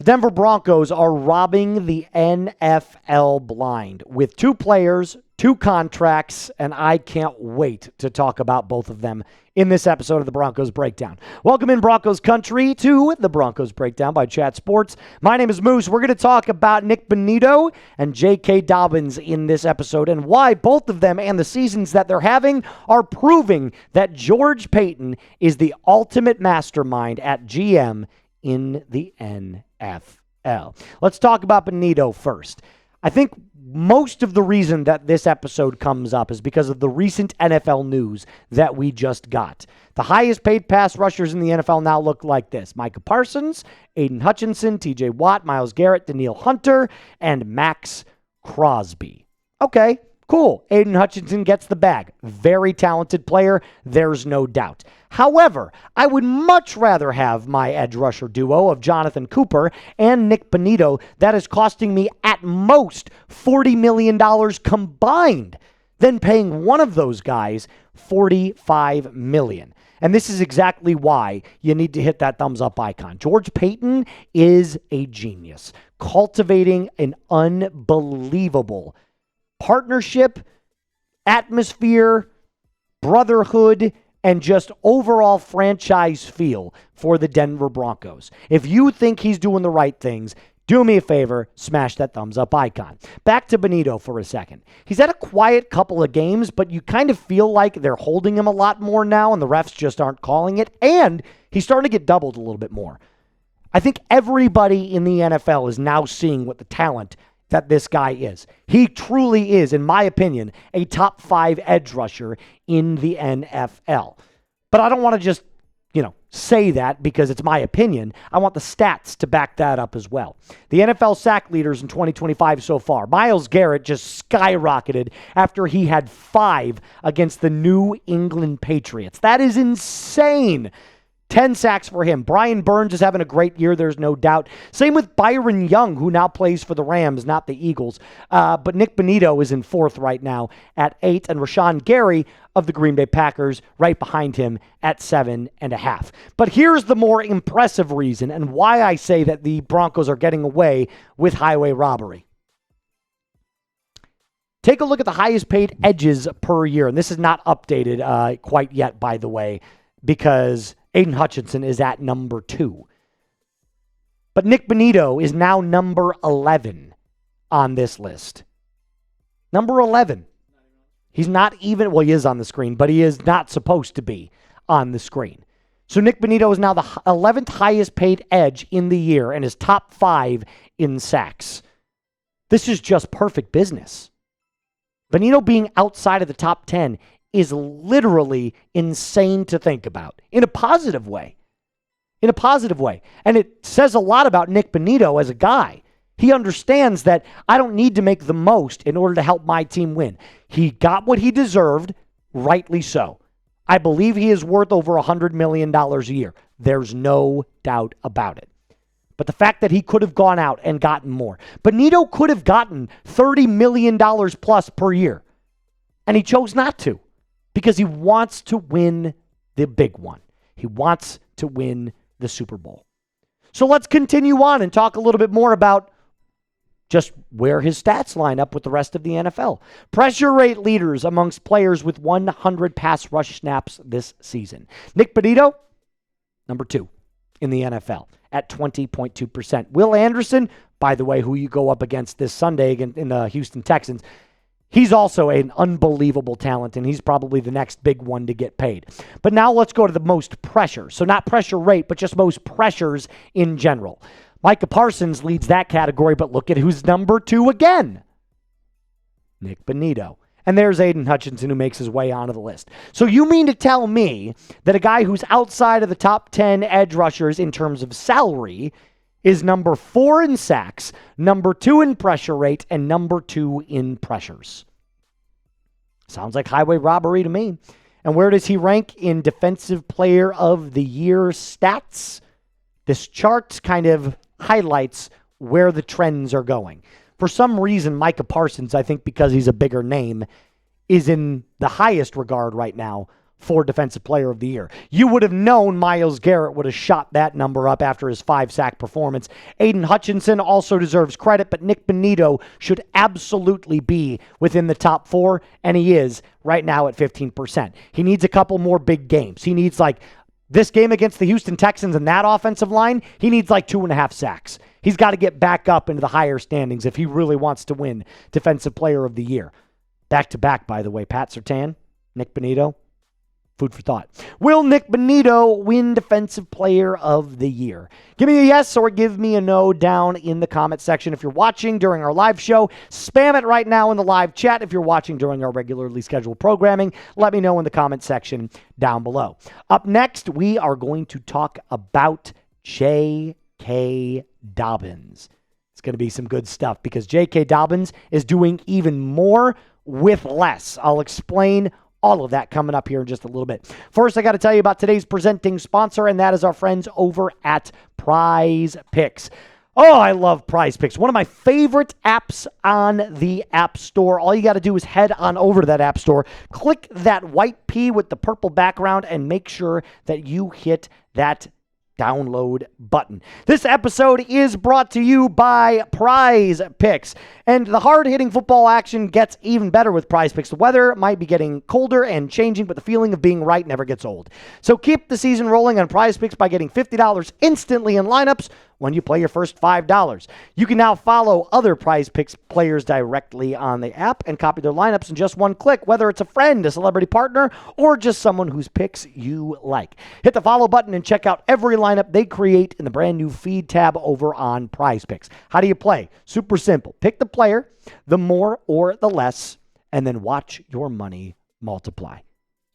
The Denver Broncos are robbing the NFL blind with 2 players, 2 contracts, and I can't wait to talk about both of them in this episode of the Broncos Breakdown. Welcome in Broncos country to the Broncos Breakdown by Chat Sports. My name is Moose. We're going to talk about Nik Bonitto and J.K. Dobbins in this episode and why both of them and the seasons that they're having are proving that George Paton is the ultimate mastermind at GM in the NFL. Let's talk about Bonitto first. I think most of the reason that this episode comes up is because of the recent NFL news that we just got. The highest paid pass rushers in the NFL now look like this: Micah Parsons, Aidan Hutchinson, TJ Watt, Myles Garrett, Danielle Hunter, and Max Crosby. Okay, cool. Aidan Hutchinson gets the bag. Very talented player, there's no doubt. However, I would much rather have my edge rusher duo of Jonathan Cooper and Nik Bonitto that is costing me at most $40 million combined than paying one of those guys $45 million. And this is exactly why you need to hit that thumbs up icon. George Paton is a genius, cultivating an unbelievable partnership, atmosphere, brotherhood, and just overall franchise feel for the Denver Broncos. If you think he's doing the right things, do me a favor, smash that thumbs up icon. Back to Bonitto for a second. He's had a quiet couple of games, but you kind of feel like they're holding him a lot more now, and the refs just aren't calling it, and he's starting to get doubled a little bit more. I think everybody in the NFL is now seeing what the talent that this guy is. He truly is, in my opinion, a top 5 edge rusher in the NFL. But I don't want to just, say that because it's my opinion. I want the stats to back that up as well. The NFL sack leaders in 2025 so far. Myles Garrett just skyrocketed after he had 5 against the New England Patriots. That is insane. 10 sacks for him. Brian Burns is having a great year, there's no doubt. Same with Byron Young, who now plays for the Rams, not the Eagles. But Nik Bonitto is in 4th right now at 8, and Rashan Gary of the Green Bay Packers right behind him at 7.5. But here's the more impressive reason and why I say that the Broncos are getting away with highway robbery. Take a look at the highest paid edges per year, and this is not updated quite yet, by the way, because Aidan Hutchinson is at number 2. But Nik Bonitto is now number 11 on this list. Number 11. He's not even, well, he is on the screen, but he is not supposed to be on the screen. So Nik Bonitto is now the 11th highest paid edge in the year and is top 5 in sacks. This is just perfect business. Bonitto being outside of the top 10 is literally insane to think about in a positive way. In a positive way. And it says a lot about Nik Bonitto as a guy. He understands that I don't need to make the most in order to help my team win. He got what he deserved, rightly so. I believe he is worth over $100 million a year. There's no doubt about it. But the fact that he could have gone out and gotten more. Bonitto could have gotten $30 million plus per year. And he chose not to. Because he wants to win the big one. He wants to win the Super Bowl. So let's continue on and talk a little bit more about just where his stats line up with the rest of the NFL. Pressure rate leaders amongst players with 100 pass rush snaps this season. Nik Bonitto, number 2 in the NFL at 20.2%. Will Anderson, by the way, who you go up against this Sunday in the Houston Texans, he's also an unbelievable talent, and he's probably the next big one to get paid. But now let's go to the most pressure. So not pressure rate, but just most pressures in general. Micah Parsons leads that category, but look at who's number 2 again. Nik Bonitto. And there's Aidan Hutchinson, who makes his way onto the list. So you mean to tell me that a guy who's outside of the top 10 edge rushers in terms of salary is number 4 in sacks, number 2 in pressure rate, and number 2 in pressures? Sounds like highway robbery to me. And where does he rank in Defensive Player of the Year stats? This chart kind of highlights where the trends are going. For some reason, Micah Parsons, I think because he's a bigger name, is in the highest regard right now, for Defensive Player of the Year. You would have known Myles Garrett would have shot that number up after his 5-sack performance. Aidan Hutchinson also deserves credit, but Nik Bonitto should absolutely be within the top 4, and he is right now at 15%. He needs a couple more big games. He needs this game against the Houston Texans and that offensive line, he needs 2.5 sacks. He's got to get back up into the higher standings if he really wants to win Defensive Player of the Year. Back-to-back, by the way, Pat Surtain, Nik Bonitto. Food for thought. Will Nik Bonitto win Defensive Player of the Year? Give me a yes or give me a no down in the comment section. If you're watching during our live show, spam it right now in the live chat. If you're watching during our regularly scheduled programming, let me know in the comment section down below. Up next, we are going to talk about J.K. Dobbins. It's going to be some good stuff because J.K. Dobbins is doing even more with less. I'll explain all of that coming up here in just a little bit. First, I got to tell you about today's presenting sponsor, and that is our friends over at PrizePicks. Oh, I love PrizePicks. One of my favorite apps on the App Store. All you got to do is head on over to that App Store, click that white P with the purple background, and make sure that you hit that download button. This episode is brought to you by PrizePicks. And the hard-hitting football action gets even better with PrizePicks. The weather might be getting colder and changing, but the feeling of being right never gets old. So keep the season rolling on PrizePicks by getting $50 instantly in lineups when you play your first $5. You can now follow other PrizePicks players directly on the app and copy their lineups in just one click, whether it's a friend, a celebrity partner, or just someone whose picks you like. Hit the follow button and check out every lineup they create in the brand new feed tab over on PrizePicks. How do you play? Super simple. Pick the player, the more or the less, and then watch your money multiply.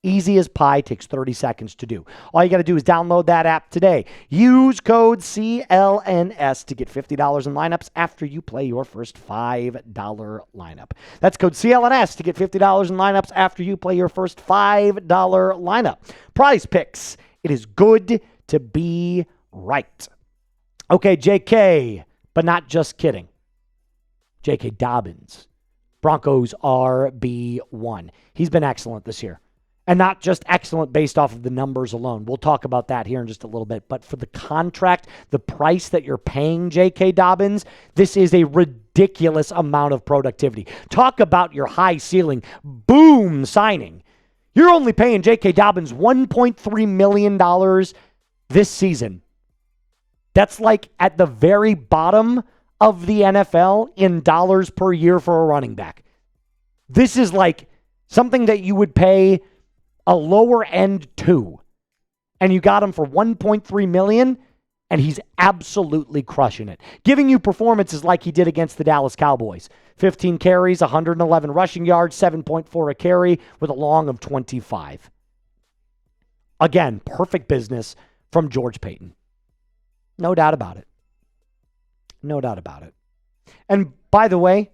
Easy as pie, takes 30 seconds to do. All you got to do is download that app today. Use code CLNS to get $50 in lineups after you play your first $5 lineup. That's code CLNS to get $50 in lineups after you play your first $5 lineup. PrizePicks. It is good to be right. Okay, JK, but not just kidding. J.K. Dobbins, Broncos RB1. He's been excellent this year. And not just excellent based off of the numbers alone. We'll talk about that here in just a little bit. But for the contract, the price that you're paying J.K. Dobbins, this is a ridiculous amount of productivity. Talk about your high ceiling. Boom signing. You're only paying J.K. Dobbins $1.3 million this season. That's at the very bottom of the NFL in dollars per year for a running back. This is something that you would pay a lower end to. And you got him for $1.3 million, and he's absolutely crushing it. Giving you performances like he did against the Dallas Cowboys. 15 carries, 111 rushing yards, 7.4 a carry with a long of 25. Again, perfect business from George Paton. No doubt about it. No doubt about it. And by the way,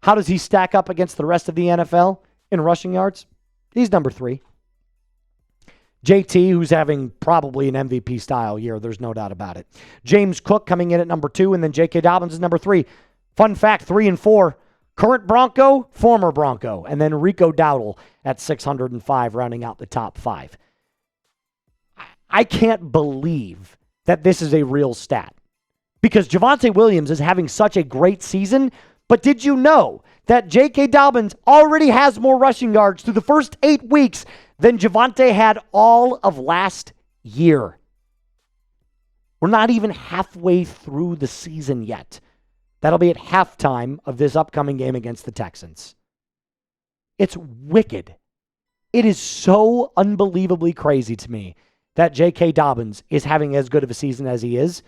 how does he stack up against the rest of the NFL in rushing yards? He's number 3. JT, who's having probably an MVP style year, there's no doubt about it. James Cook coming in at number 2, and then J.K. Dobbins is number 3. Fun fact, 3 and 4. Current Bronco, former Bronco, and then Rico Dowdle at 605, rounding out the top 5. I can't believe that this is a real stat. Because Javonte Williams is having such a great season, but did you know that J.K. Dobbins already has more rushing yards through the first 8 weeks than Javonte had all of last year? We're not even halfway through the season yet. That'll be at halftime of this upcoming game against the Texans. It's wicked. It is so unbelievably crazy to me that J.K. Dobbins is having as good of a season as he is.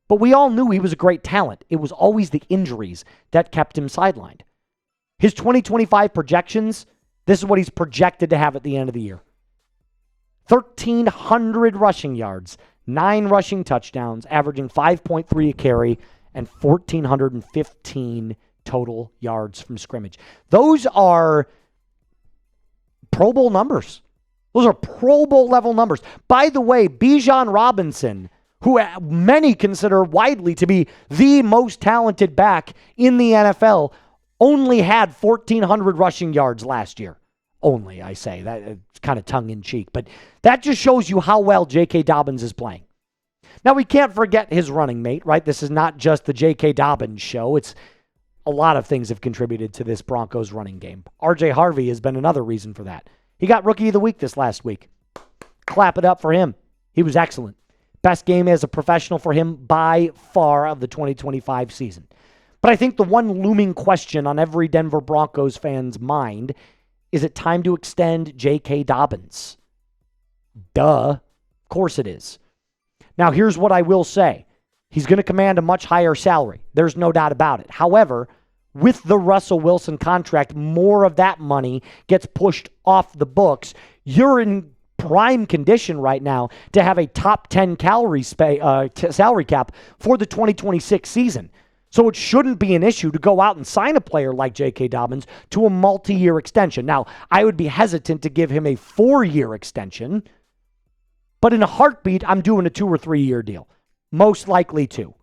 But we all knew he was a great talent. It was always the injuries that kept him sidelined. His 2025 projections, this is what he's projected to have at the end of the year. 1,300 rushing yards, 9 rushing touchdowns, averaging 5.3 a carry, and 1,415 total yards from scrimmage. Those are Pro Bowl numbers. Those are Pro Bowl level numbers. By the way, Bijan Robinson, who many consider widely to be the most talented back in the NFL, only had 1,400 rushing yards last year. only, I say. That it's kind of tongue-in-cheek. But that just shows you how well J.K. Dobbins is playing. Now, we can't forget his running mate, right? This is not just the J.K. Dobbins show. It's a lot of things have contributed to this Broncos running game. R.J. Harvey has been another reason for that. He got Rookie of the Week this last week. Clap it up for him. He was excellent. Best game as a professional for him by far of the 2025 season. But I think the one looming question on every Denver Broncos fan's mind, is it time to extend J.K. Dobbins? Duh. Of course it is. Now, here's what I will say. He's going to command a much higher salary. There's no doubt about it. However, with the Russell Wilson contract, more of that money gets pushed off the books. You're in prime condition right now to have a top 10 salary cap for the 2026 season. So it shouldn't be an issue to go out and sign a player like J.K. Dobbins to a multi-year extension. Now, I would be hesitant to give him a 4-year extension, but in a heartbeat, I'm doing a 2 or 3 year deal. Most likely 2.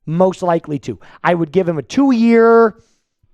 Most likely 2. I would give him a 2-year,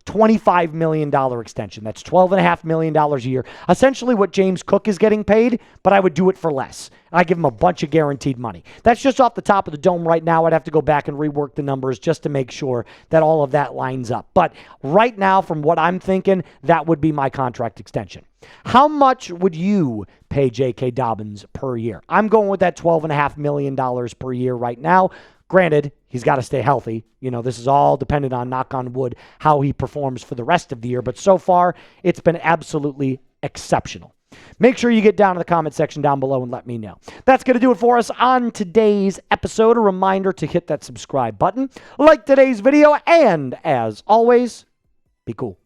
$25 million extension. That's $12.5 million a year. Essentially what James Cook is getting paid, but I would do it for less. And I give him a bunch of guaranteed money. That's just off the top of the dome right now. I'd have to go back and rework the numbers just to make sure that all of that lines up. But right now, from what I'm thinking, that would be my contract extension. How much would you pay J.K. Dobbins per year? I'm going with that $12.5 million per year right now. Granted, he's got to stay healthy. You know, this is all dependent on, knock on wood, how he performs for the rest of the year. But so far, it's been absolutely exceptional. Make sure you get down in the comment section down below and let me know. That's going to do it for us on today's episode. A reminder to hit that subscribe button, like today's video, and as always, be cool.